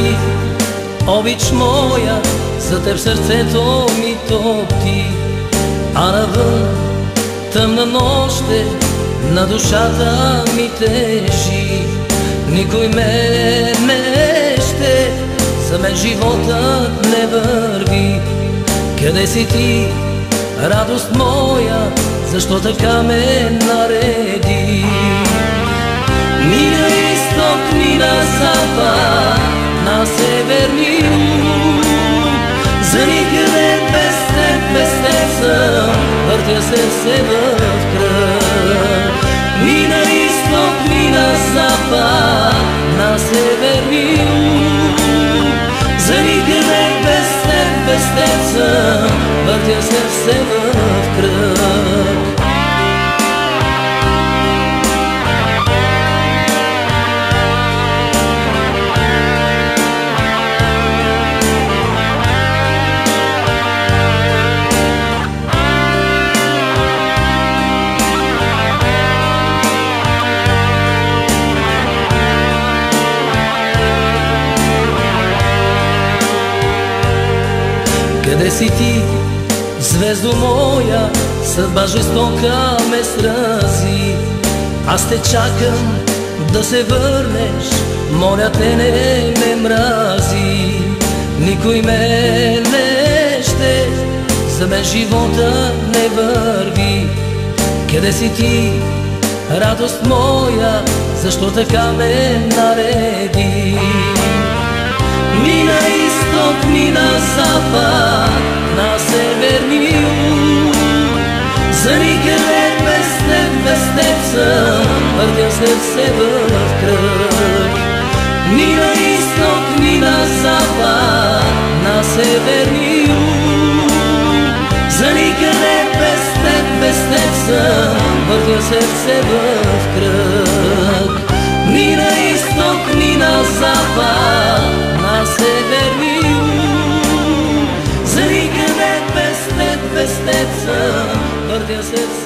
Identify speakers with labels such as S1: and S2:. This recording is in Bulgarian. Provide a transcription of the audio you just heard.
S1: си, обич моя, за теб сърцето ми топти. А навън тъмна нощ е, на душата ми тежи. Никой ме не ще, за мен животът не върви. Къде си ти, радост моя, защо така ме нареди? Мина изток, мина запад, на север ни юг. За никъде без теб съм, въртя сърце в кръг. Мина изток, мина запад, на север ни юг. За никъде без теб съм, въртя сърце в кръг. Къде си ти, звездо моя, съдба жестока ме срази. Аз те чакам да се върнеш, моля те не ме мрази. Никой ме не ще, за мен живота не върви. Къде си ти, радост моя, защо така ме нареди? Мина изток, мина запад, на север ни юг. За никъде без теб съм, въртя сърце в кръг. Мина изток, мина запад, на север ни юг. За никъде без теб съм, въртя сърце в кръг. Мина изток, мина запад, на север ни юг. За никъде без теб съм, въртя сърце